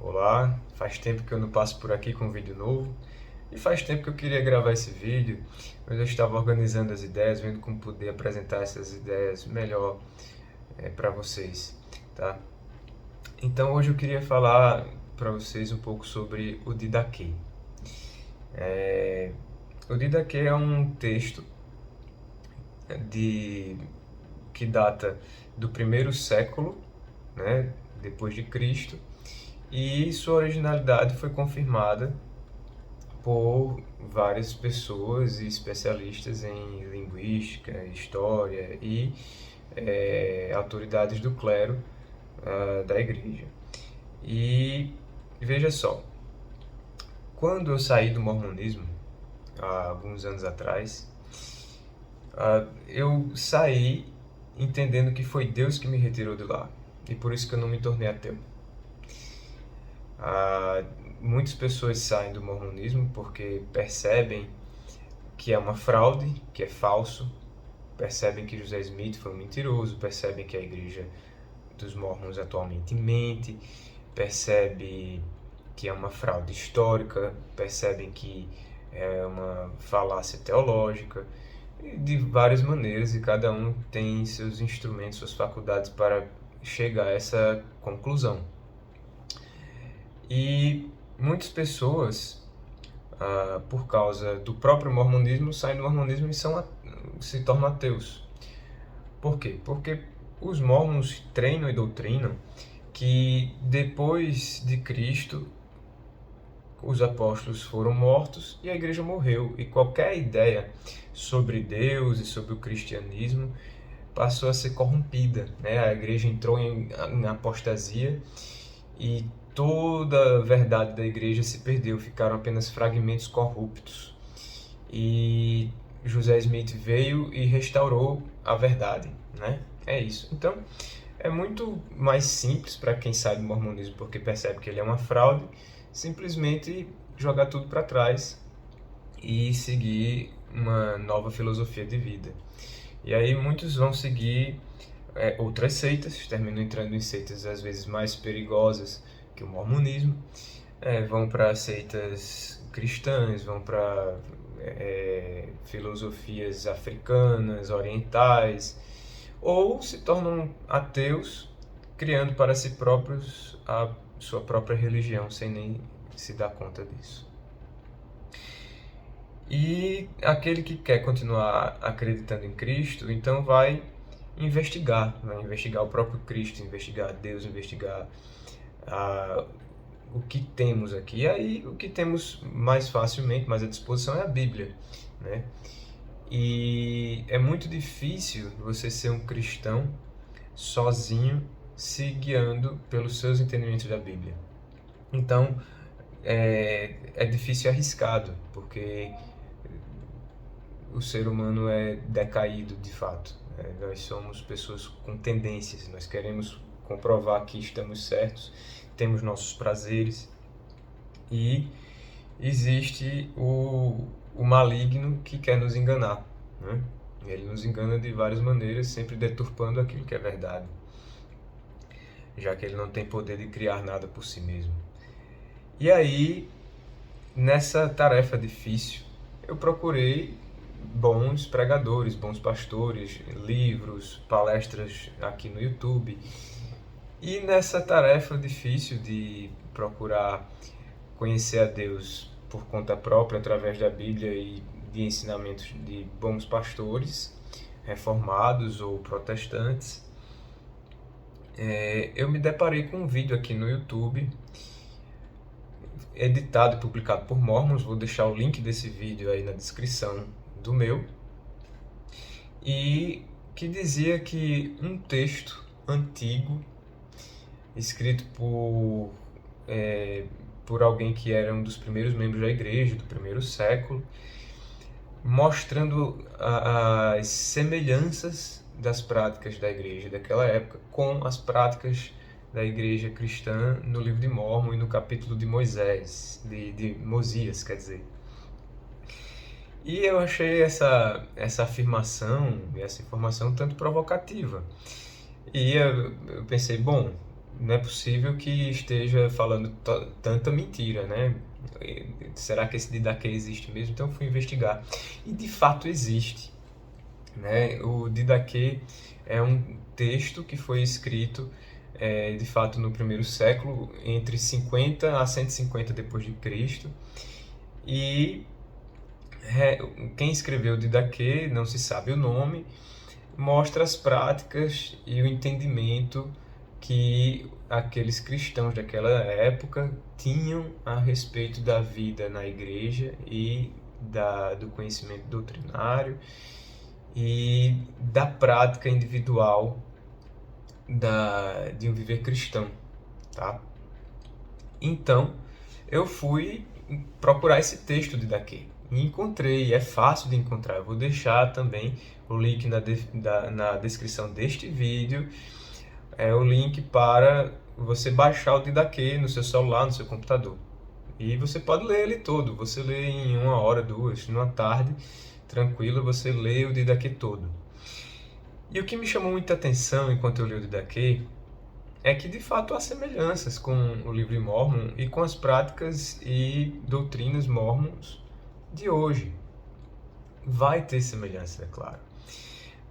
Olá, faz tempo que eu não passo por aqui com um vídeo novo e faz tempo que eu queria gravar esse vídeo, mas eu estava organizando as ideias, vendo como poder apresentar essas ideias melhor para vocês, tá? Então hoje eu queria falar para vocês um pouco sobre o Didaquê. O Didaquê é um texto de que data do primeiro século, né, depois de Cristo, e sua originalidade foi confirmada por várias pessoas e especialistas em linguística, história e autoridades do clero da igreja. E veja só, quando eu saí do mormonismo, há alguns anos atrás, eu saí entendendo que foi Deus que me retirou de lá. E por isso que eu não me tornei ateu. Ah, Muitas pessoas saem do mormonismo porque percebem que é uma fraude, que é falso, percebem que José Smith foi um mentiroso, percebem que a igreja dos mormons atualmente mente, percebe que é uma fraude histórica, percebem que é uma falácia teológica, de várias maneiras, e cada um tem seus instrumentos, suas faculdades para chegar a essa conclusão. E muitas pessoas, por causa do próprio mormonismo, saem do mormonismo e se tornam ateus. Por quê? Porque os mormons treinam e doutrinam que depois de Cristo os apóstolos foram mortos e a igreja morreu. E qualquer ideia sobre Deus e sobre o cristianismo passou a ser corrompida, né? A igreja entrou em apostasia e toda a verdade da igreja se perdeu, ficaram apenas fragmentos corruptos. E José Smith veio e restaurou a verdade, né? É isso. Então, é muito mais simples para quem sai do mormonismo porque percebe que ele é uma fraude, simplesmente jogar tudo para trás e seguir uma nova filosofia de vida. E aí muitos vão seguir outras seitas, terminam entrando em seitas às vezes mais perigosas que o mormonismo, vão para seitas cristãs, vão para filosofias africanas, orientais, ou se tornam ateus, criando para si próprios a sua própria religião, sem nem se dar conta disso. E aquele que quer continuar acreditando em Cristo, então vai investigar o próprio Cristo, investigar Deus, investigar o que temos aqui. E aí o que temos mais facilmente, mais à disposição é a Bíblia, né? E é muito difícil você ser um cristão sozinho, se guiando pelos seus entendimentos da Bíblia. Então, é difícil e arriscado, porque o ser humano é decaído de fato. Nós somos pessoas com tendências, nós queremos comprovar que estamos certos, temos nossos prazeres e existe o maligno que quer nos enganar, né? Ele nos engana de várias maneiras, sempre deturpando aquilo que é verdade, já que ele não tem poder de criar nada por si mesmo. E aí, nessa tarefa difícil, eu procurei bons pregadores, bons pastores, livros, palestras aqui no YouTube. E nessa tarefa difícil de procurar conhecer a Deus por conta própria, através da Bíblia e de ensinamentos de bons pastores, reformados ou protestantes, eu me deparei com um vídeo aqui no YouTube, editado e publicado por Mormons. Vou deixar o link desse vídeo aí na descrição do meu, e que dizia que um texto antigo, escrito por alguém que era um dos primeiros membros da igreja, do primeiro século, mostrando as semelhanças das práticas da igreja daquela época com as práticas da igreja cristã no livro de Mórmon e no capítulo de Moisés, de Mosias, quer dizer. E eu achei essa afirmação e essa informação tanto provocativa. E eu pensei, bom, não é possível que esteja falando tanta mentira, né? Será que esse Didaquê existe mesmo? Então eu fui investigar. E de fato existe, né? O Didaquê é um texto que foi escrito de fato no primeiro século, entre 50 a 150 depois de Cristo. E quem escreveu o Didaquê, não se sabe o nome, mostra as práticas e o entendimento que aqueles cristãos daquela época tinham a respeito da vida na igreja e do conhecimento doutrinário e da prática individual de um viver cristão, tá? Então, eu fui procurar esse texto de Didaquê e encontrei, é fácil de encontrar. Eu vou deixar também o link na descrição deste vídeo, o link para você baixar o Didaquê no seu celular, no seu computador. E você pode ler ele todo, você lê em 1 hora, 2, numa tarde, tranquilo, você lê o Didaquê todo. E o que me chamou muita atenção enquanto eu li o Didaquê é que de fato há semelhanças com o livro de Mórmon e com as práticas e doutrinas mórmons de hoje. Vai ter semelhança, é claro.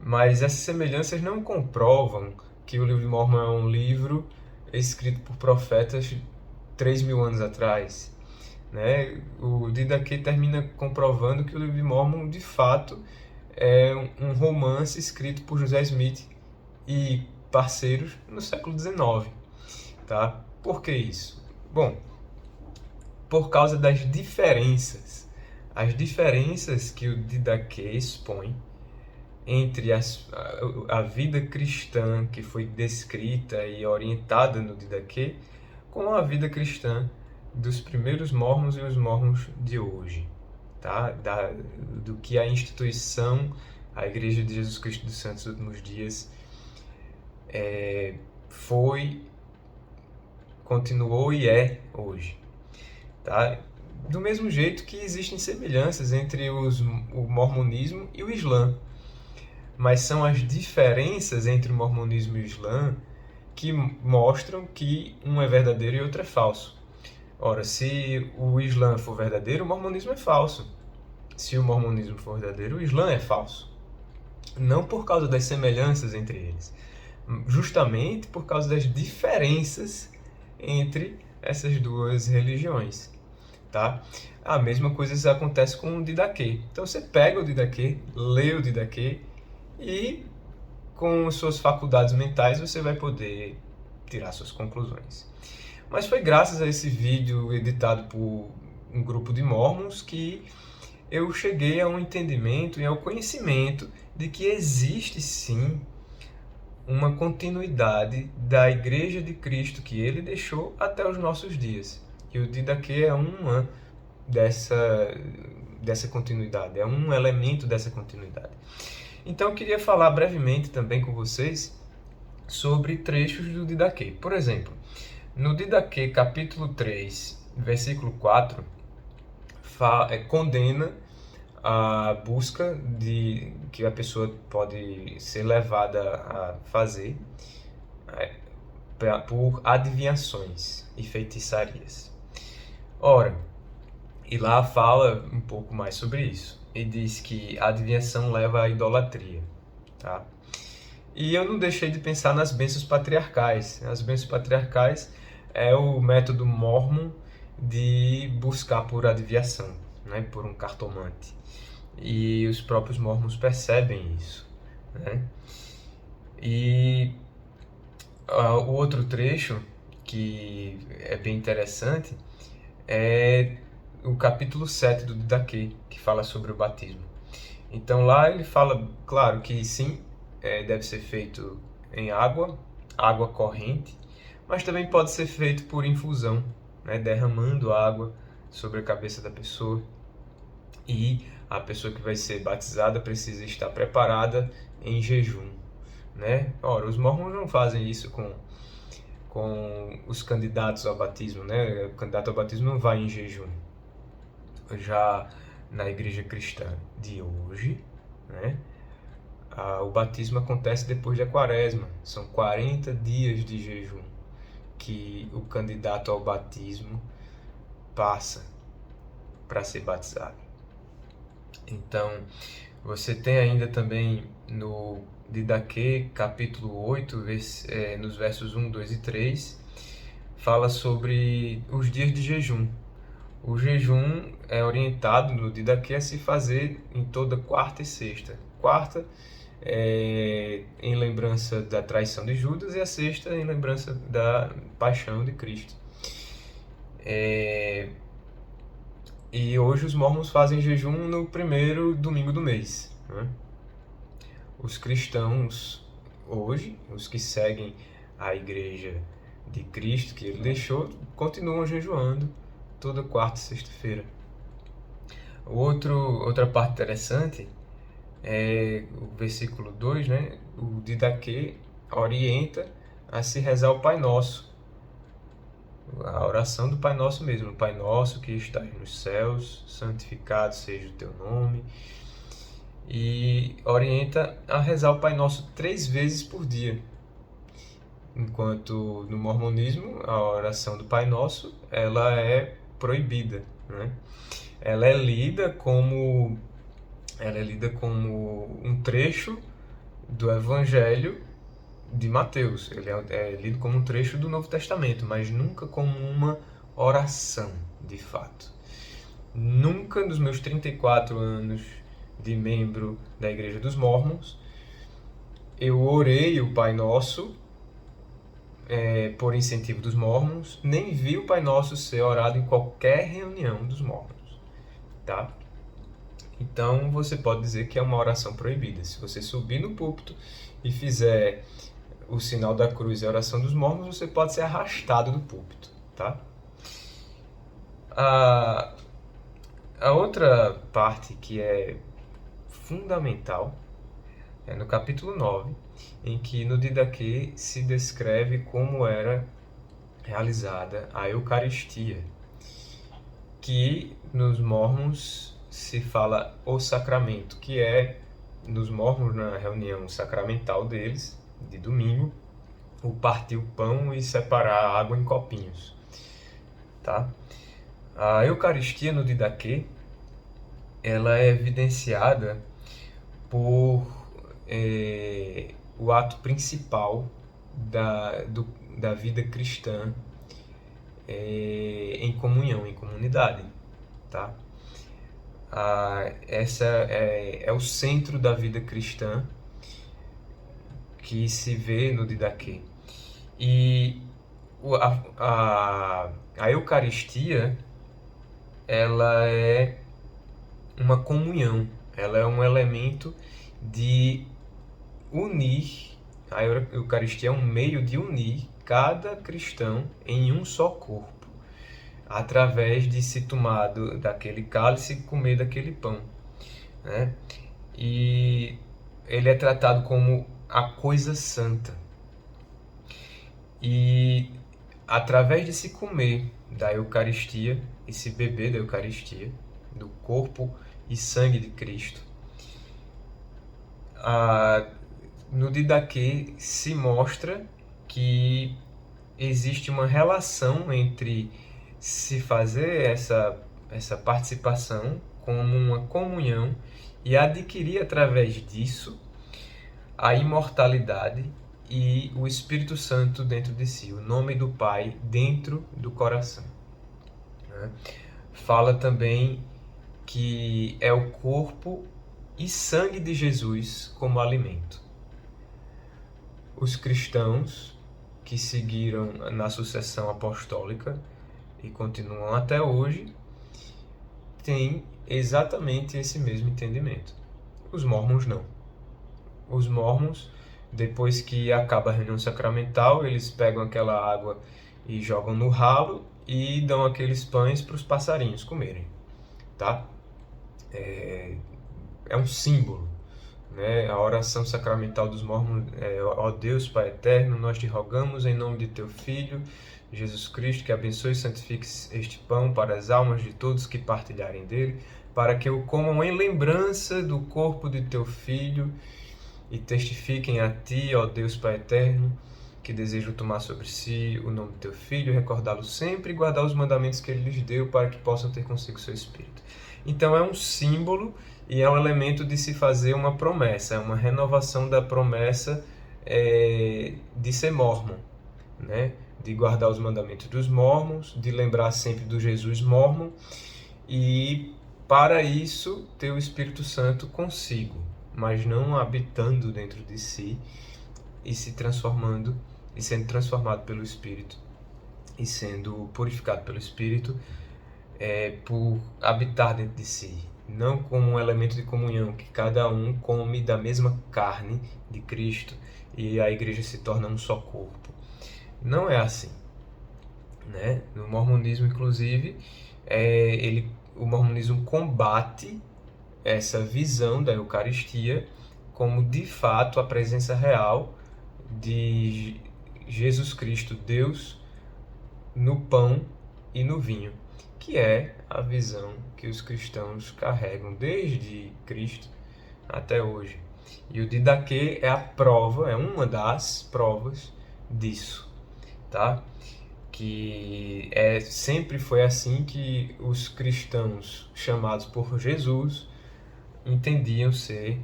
Mas essas semelhanças não comprovam que o livro de Mórmon é um livro escrito por profetas 3.000 anos atrás, né? O Didaquê termina comprovando que o livro de Mórmon, de fato, é um romance escrito por José Smith e parceiros no século XIX, tá? Por que isso? Bom, por causa das diferenças. As diferenças que o Didaquê expõe entre a vida cristã que foi descrita e orientada no Didaquê com a vida cristã dos primeiros mórmons e os mórmons de hoje, tá? Do que a instituição, a Igreja de Jesus Cristo dos Santos dos Últimos Dias foi, continuou e é hoje, tá? Do mesmo jeito que existem semelhanças entre o mormonismo e o Islã, mas são as diferenças entre o mormonismo e o Islã que mostram que um é verdadeiro e outro é falso. Ora, se o Islã for verdadeiro, o mormonismo é falso. Se o mormonismo for verdadeiro, o Islã é falso. Não por causa das semelhanças entre eles, justamente por causa das diferenças entre essas duas religiões, tá? A mesma coisa acontece com o Didaquê. Então você pega o Didaquê, lê o Didaquê e com suas faculdades mentais você vai poder tirar suas conclusões. Mas foi graças a esse vídeo editado por um grupo de mormons que eu cheguei a um entendimento e ao conhecimento de que existe sim uma continuidade da Igreja de Cristo que ele deixou até os nossos dias. E o Didaquê é uma dessa continuidade, é um elemento dessa continuidade. Então eu queria falar brevemente também com vocês sobre trechos do Didaquê. Por exemplo, no Didaquê capítulo 3, versículo 4, condena a busca que a pessoa pode ser levada a fazer por adivinhações e feitiçarias. Ora, e lá fala um pouco mais sobre isso. E diz que a adivinhação leva à idolatria, tá? E eu não deixei de pensar nas bênçãos patriarcais. As bênçãos patriarcais é o método mórmon de buscar por adivinhação, né? Por um cartomante. E os próprios mórmons percebem isso, né? E o outro trecho que é bem interessante é o capítulo 7 do Didaquê, que fala sobre o batismo. Então lá ele fala, claro, que sim, deve ser feito em água corrente, mas também pode ser feito por infusão, né, derramando água sobre a cabeça da pessoa. E a pessoa que vai ser batizada precisa estar preparada em jejum, né? Ora, os mormons não fazem isso com os candidatos ao batismo, né? O candidato ao batismo não vai em jejum. Já na igreja cristã de hoje, né, o batismo acontece depois da quaresma, são 40 dias de jejum. que o candidato ao batismo passa para ser batizado. Então, você tem ainda também no Didaquê, capítulo 8, nos versos 1, 2 e 3, fala sobre os dias de jejum. O jejum é orientado no Didaquê a se fazer em toda quarta e sexta. Quarta em lembrança da traição de Judas e a sexta em lembrança da paixão de Cristo. E hoje os mormons fazem jejum no primeiro domingo do mês, né? Os cristãos hoje, os que seguem a igreja de Cristo que ele deixou, continuam jejuando toda quarta e sexta-feira. Outra parte interessante é o versículo 2, né? O Didaquê orienta a se rezar o Pai Nosso, a oração do Pai Nosso mesmo. Pai Nosso que estás nos céus, santificado seja o teu nome. E orienta a rezar o Pai Nosso 3 vezes por dia. Enquanto no mormonismo, a oração do Pai Nosso, ela é proibida, né? Ela é lida como um trecho do Evangelho de Mateus. Ele é lido como um trecho do Novo Testamento, mas nunca como uma oração, de fato. Nunca nos meus 34 anos de membro da Igreja dos Mormons, eu orei o Pai Nosso por incentivo dos Mormons, nem vi o Pai Nosso ser orado em qualquer reunião dos Mormons, tá? Então você pode dizer que é uma oração proibida. Se você subir no púlpito e fizer o sinal da cruz e a oração dos Mormons, você pode ser arrastado do púlpito, tá? A outra parte que é fundamental é no capítulo 9, em que no Didaquê se descreve como era realizada a Eucaristia, que nos Mormons se fala o sacramento, que é, nos Mormons, na reunião sacramental deles, de domingo, o partir o pão e separar a água em copinhos, tá? A Eucaristia no Didaquê, ela é evidenciada por o ato principal da vida cristã em comunhão, em comunidade, tá? Essa é o centro da vida cristã que se vê no Didaquê. E a Eucaristia, ela é uma comunhão, ela é um elemento de unir. A Eucaristia é um meio de unir cada cristão em um só corpo, através de se tomar daquele cálice e comer daquele pão, né? E ele é tratado como a coisa santa. E através de se comer da Eucaristia e se beber da Eucaristia, do corpo e sangue de Cristo, no Didaquê se mostra que existe uma relação entre se fazer essa participação como uma comunhão e adquirir através disso a imortalidade e o Espírito Santo dentro de si, o nome do Pai dentro do coração, né? Fala também que é o corpo e sangue de Jesus como alimento. Os cristãos que seguiram na sucessão apostólica e continuam até hoje têm exatamente esse mesmo entendimento. Os mormons não. Os mormons, depois que acaba a reunião sacramental, eles pegam aquela água e jogam no ralo e dão aqueles pães para os passarinhos comerem, tá? É um símbolo, né? A oração sacramental dos mormons é: ó Deus Pai eterno, nós te rogamos em nome de teu Filho Jesus Cristo, que abençoe e santifique este pão para as almas de todos que partilharem dele, para que o comam em lembrança do corpo de teu Filho e testifiquem a ti, ó Deus Pai eterno, que desejam tomar sobre si o nome do teu filho, recordá-lo sempre e guardar os mandamentos que ele lhes deu para que possam ter consigo seu espírito. Então é um símbolo e é um elemento de se fazer uma promessa, é uma renovação da promessa de ser mórmon, né? De guardar os mandamentos dos mórmons, de lembrar sempre do Jesus mórmon e, para isso, ter o Espírito Santo consigo, mas não habitando dentro de si e se transformando e sendo transformado pelo Espírito e sendo purificado pelo Espírito por habitar dentro de si, não como um elemento de comunhão, que cada um come da mesma carne de Cristo e a igreja se torna um só corpo. Não é assim, né? No mormonismo, inclusive, o mormonismo combate essa visão da Eucaristia como, de fato, a presença real de Jesus Cristo, Deus, no pão e no vinho, que é a visão que os cristãos carregam desde Cristo até hoje. E o Didaquê é a prova, é uma das provas disso, tá? Que sempre foi assim que os cristãos chamados por Jesus entendiam ser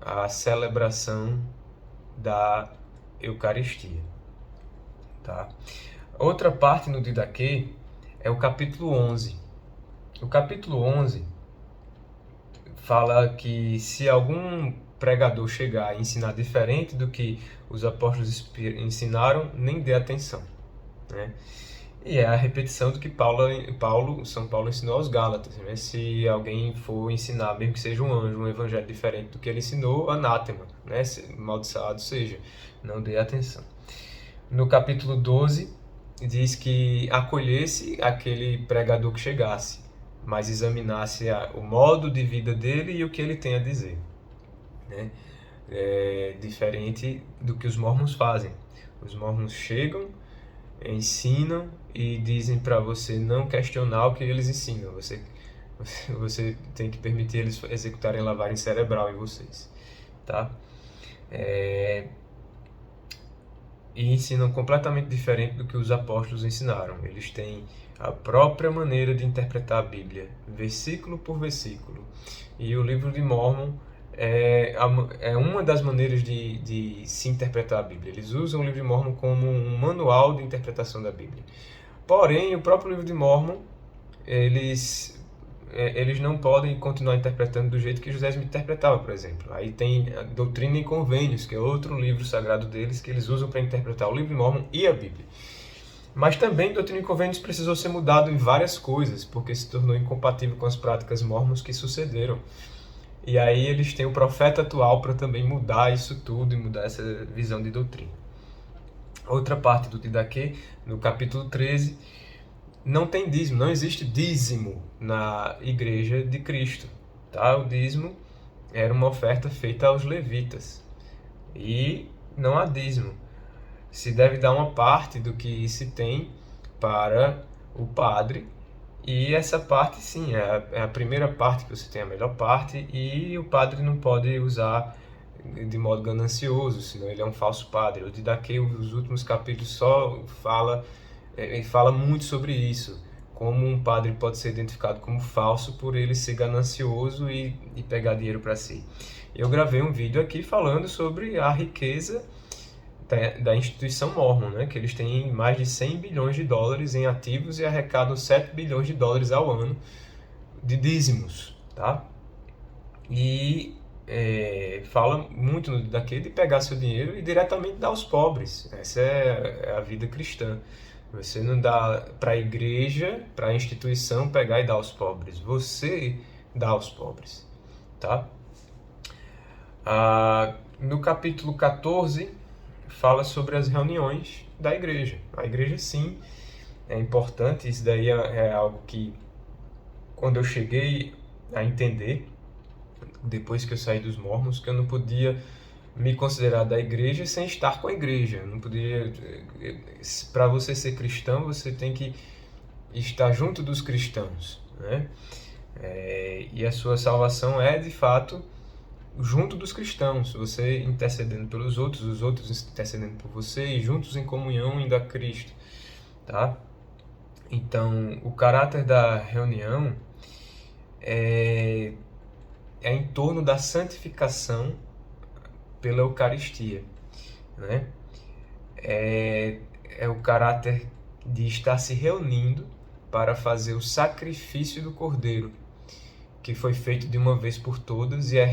a celebração da Eucaristia, tá? Outra parte no Didaquê é o capítulo 11. O capítulo 11 fala que se algum pregador chegar a ensinar diferente do que os apóstolos ensinaram, nem dê atenção, né? E é a repetição do que São Paulo ensinou aos Gálatas, né? Se alguém for ensinar, mesmo que seja um anjo, um evangelho diferente do que ele ensinou, anátema, né? Maldiçado seja, não dê atenção. No capítulo 12, diz que acolhesse aquele pregador que chegasse, mas examinasse o modo de vida dele e o que ele tem a dizer, né? Diferente do que os mormons fazem. Os mormons chegam, ensinam e dizem para você não questionar o que eles ensinam. Você tem que permitir eles executarem lavagem cerebral em vocês, tá? E ensinam completamente diferente do que os apóstolos ensinaram. Eles têm a própria maneira de interpretar a Bíblia, versículo por versículo. E o livro de Mórmon é uma das maneiras de se interpretar a Bíblia. Eles usam o livro de Mórmon como um manual de interpretação da Bíblia. Porém, o próprio livro de Mórmon, eles não podem continuar interpretando do jeito que José Smith interpretava, por exemplo. Aí tem a Doutrina e Convênios, que é outro livro sagrado deles, que eles usam para interpretar o livro de Mórmon e a Bíblia. Mas também Doutrina e Convênios precisou ser mudado em várias coisas, porque se tornou incompatível com as práticas mormons que sucederam. E aí eles têm o profeta atual para também mudar isso tudo e mudar essa visão de doutrina. Outra parte do Didaquê, no capítulo 13, não tem dízimo, não existe dízimo na igreja de Cristo, tá? O dízimo era uma oferta feita aos levitas e não há dízimo. Se deve dar uma parte do que se tem para o padre, e essa parte sim, é a primeira parte que você tem, a melhor parte, e o padre não pode usar de modo ganancioso, senão ele é um falso padre. O Didaquê, os últimos capítulos, só fala muito sobre isso, como um padre pode ser identificado como falso por ele ser ganancioso e pegar dinheiro para si. Eu gravei um vídeo aqui falando sobre a riqueza da instituição Mormon, né? Que eles têm mais de 100 bilhões de dólares em ativos e arrecadam 7 bilhões de dólares ao ano de dízimos, tá? E fala muito daquele de pegar seu dinheiro e diretamente dar aos pobres. Essa é a vida cristã. Você não dá para a igreja, para a instituição pegar e dar aos pobres. Você dá aos pobres, tá? No capítulo 14, fala sobre as reuniões da igreja. A igreja, sim, é importante. Isso daí é algo que, quando eu cheguei a entender, depois que eu saí dos mormons, que eu não podia me considerar da igreja sem estar com a igreja. Eu não podia. Para você ser cristão, você tem que estar junto dos cristãos, né? E a sua salvação é, de fato, junto dos cristãos, você intercedendo pelos outros, os outros intercedendo por você e juntos em comunhão indo a Cristo, tá? Então, o caráter da reunião é em torno da santificação pela Eucaristia, né? É o caráter de estar se reunindo para fazer o sacrifício do Cordeiro, que foi feito de uma vez por todas e é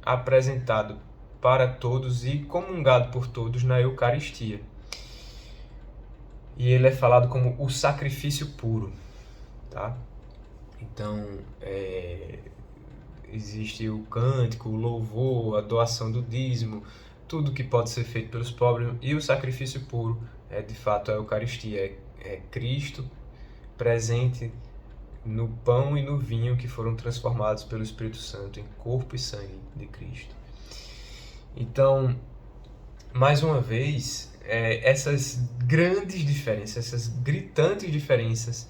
reapresentado para todos e comungado por todos na Eucaristia. E ele é falado como o sacrifício puro, tá? Então, existe o cântico, o louvor, a doação do dízimo, tudo que pode ser feito pelos pobres, e o sacrifício puro é de fato a Eucaristia, é Cristo presente no pão e no vinho que foram transformados pelo Espírito Santo em corpo e sangue de Cristo. Então, mais uma vez, essas grandes diferenças, essas gritantes diferenças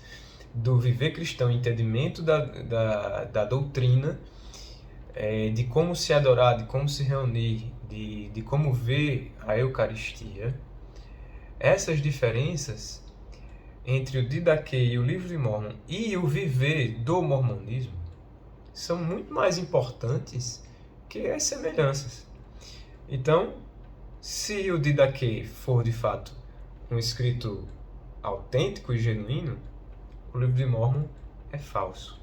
do viver cristão, entendimento da doutrina, de como se adorar, de como se reunir, de como ver a Eucaristia, essas diferenças entre o Didaquê e o Livro de Mórmon e o viver do mormonismo são muito mais importantes que as semelhanças. Então, se o Didaquê for de fato um escrito autêntico e genuíno, o Livro de Mórmon é falso.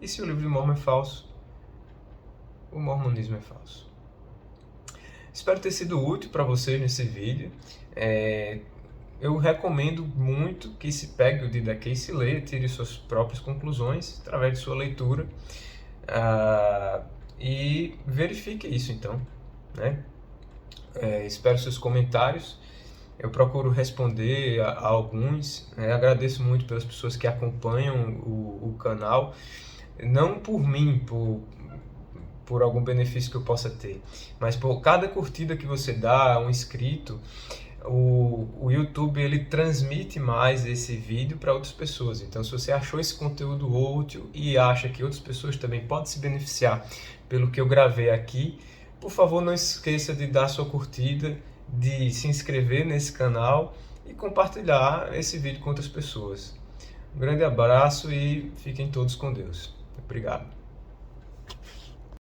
E se o Livro de Mórmon é falso, o mormonismo é falso. Espero ter sido útil para vocês nesse vídeo. Eu recomendo muito que se pegue o Didaquê e se leia, tire suas próprias conclusões através de sua leitura e verifique isso então, né? Espero seus comentários. Eu procuro responder a alguns. Agradeço muito pelas pessoas que acompanham o canal, não por mim, por algum benefício que eu possa ter, mas por cada curtida que você dá, um inscrito, o YouTube ele transmite mais esse vídeo para outras pessoas. Então, se você achou esse conteúdo útil e acha que outras pessoas também podem se beneficiar pelo que eu gravei aqui, por favor, não esqueça de dar sua curtida, de se inscrever nesse canal e compartilhar esse vídeo com outras pessoas. Um grande abraço e fiquem todos com Deus. Obrigado.